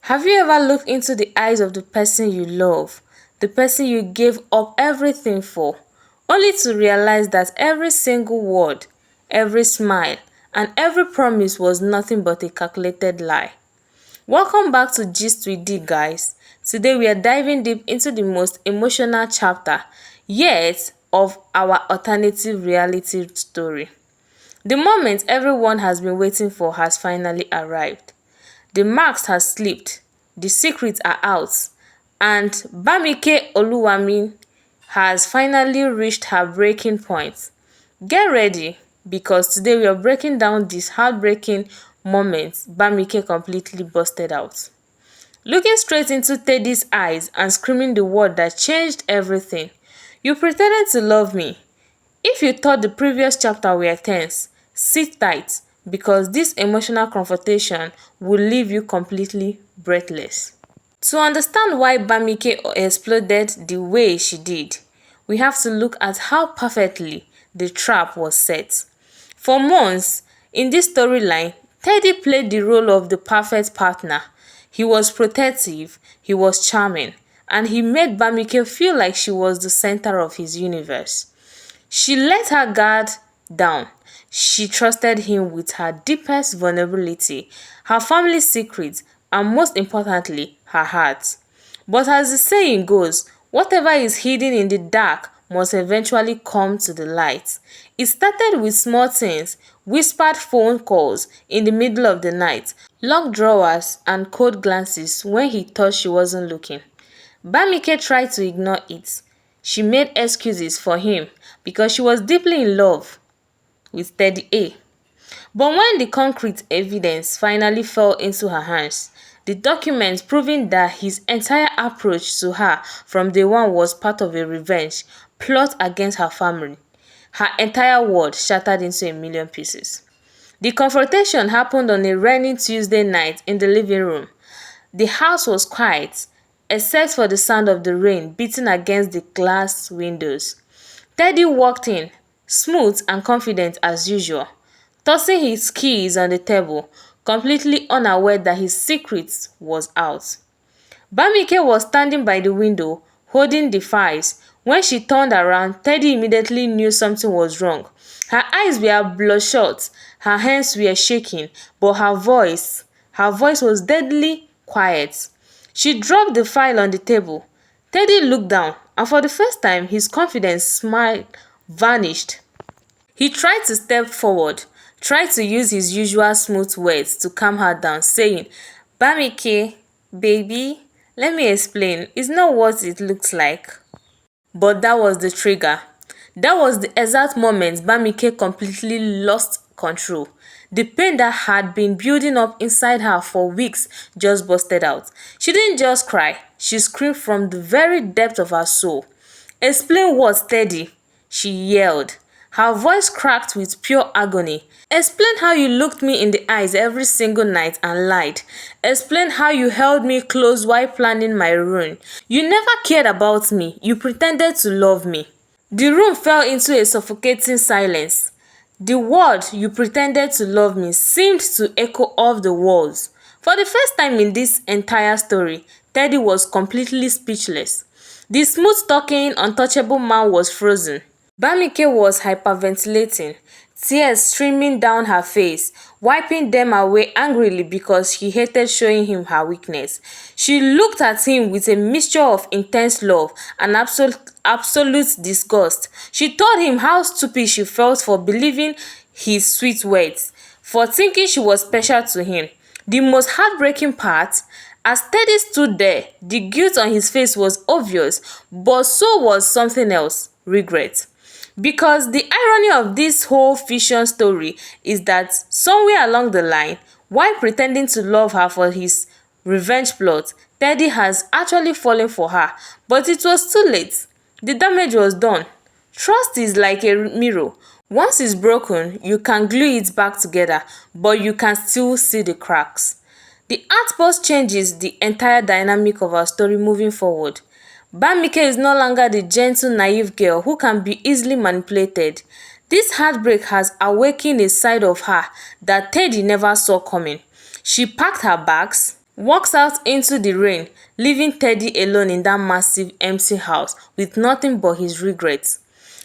Have you ever looked into the eyes of the person you love, the person you gave up everything for, only to realize that every single word, every smile, and every promise was nothing but a calculated lie? Welcome back to Gist with D, guys. Today we are diving deep into the most emotional chapter yet of our alternative reality story. The moment everyone has been waiting for has finally arrived. The mask has slipped, the secrets are out, and Bamike Olawunmi has finally reached her breaking point. Get ready, because today we are breaking down this heartbreaking moment Bamike completely busted out. Looking straight into Teddy's eyes and screaming the word that changed everything. "You pretended to love me." If you thought the previous chapter were tense, sit tight, because this emotional confrontation will leave you completely breathless. To understand why Bamike exploded the way she did, we have to look at how perfectly the trap was set. For months, in this storyline, Teddy played the role of the perfect partner. He was protective, he was charming, and he made Bamike feel like she was the center of his universe. She let her guard down. She trusted him with her deepest vulnerability, her family secrets, and most importantly, her heart. But as the saying goes, whatever is hidden in the dark must eventually come to the light. It started with small things, whispered phone calls in the middle of the night, locked drawers, and cold glances when he thought she wasn't looking. Bamike tried to ignore it. She made excuses for him because she was deeply in love with Teddy A. But when the concrete evidence finally fell into her hands, the documents proving that his entire approach to her from day one was part of a revenge plot against her family, her entire world shattered into a million pieces. The confrontation happened on a rainy Tuesday night in the living room. The house was quiet, except for the sound of the rain beating against the glass windows. Teddy walked in, smooth and confident as usual, tossing his keys on the table, completely unaware that his secret was out. Bamike was standing by the window, holding the files. When she turned around, Teddy immediately knew something was wrong. Her eyes were bloodshot, her hands were shaking, but her voice was deadly quiet. She dropped the file on the table. Teddy looked down, and for the first time, his confidence smile vanished. He tried to step forward, tried to use his usual smooth words to calm her down, saying, "Bamike, baby, let me explain. It's not what it looks like." But that was the trigger. That was the exact moment Bamike completely lost control. The pain that had been building up inside her for weeks just busted out. She didn't just cry, she screamed from the very depth of her soul. "Explain what, Teddy?" she yelled. Her voice cracked with pure agony. "Explain how you looked me in the eyes every single night and lied. Explain how you held me close while planning my ruin. You never cared about me. You pretended to love me." The room fell into a suffocating silence. The word "you pretended to love me" seemed to echo off the walls. For the first time in this entire story, Teddy was completely speechless. The smooth-talking, untouchable man was frozen. Bamike was hyperventilating, tears streaming down her face, wiping them away angrily because she hated showing him her weakness. She looked at him with a mixture of intense love and absolute disgust. She told him how stupid she felt for believing his sweet words, for thinking she was special to him. The most heartbreaking part, as Teddy stood there, the guilt on his face was obvious, but so was something else: regret. Because the irony of this whole fiction story is that somewhere along the line, while pretending to love her for his revenge plot, Teddy has actually fallen for her. But it was too late. The damage was done. Trust is like a mirror. Once it's broken, you can glue it back together, but you can still see the cracks. The outburst changes the entire dynamic of our story moving forward. Bamike is no longer the gentle, naive girl who can be easily manipulated. This heartbreak has awakened a side of her that Teddy never saw coming. She packed her bags, walks out into the rain, leaving Teddy alone in that massive empty house with nothing but his regrets.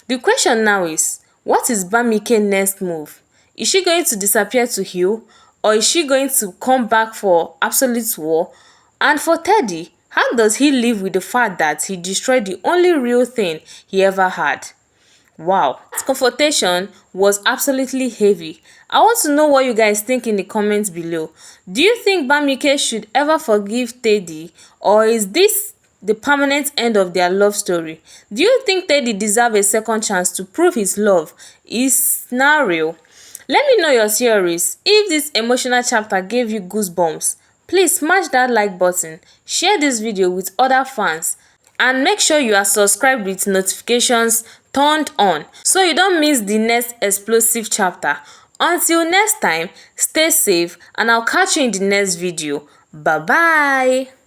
The question now is, what is Bamike's next move? Is she going to disappear to heal, or is she going to come back for absolute war? And for Teddy, how does he live with the fact that he destroyed the only real thing he ever had? Wow, this confrontation was absolutely heavy. I want to know what you guys think in the comments below. Do you think Bamike should ever forgive Teddy, or is this the permanent end of their love story? Do you think Teddy deserves a second chance to prove his love is now real? Let me know your theories. If this emotional chapter gave you goosebumps, please smash that like button, share this video with other fans, and make sure you are subscribed with notifications turned on so you don't miss the next explosive chapter. Until next time, stay safe and I'll catch you in the next video. Bye bye.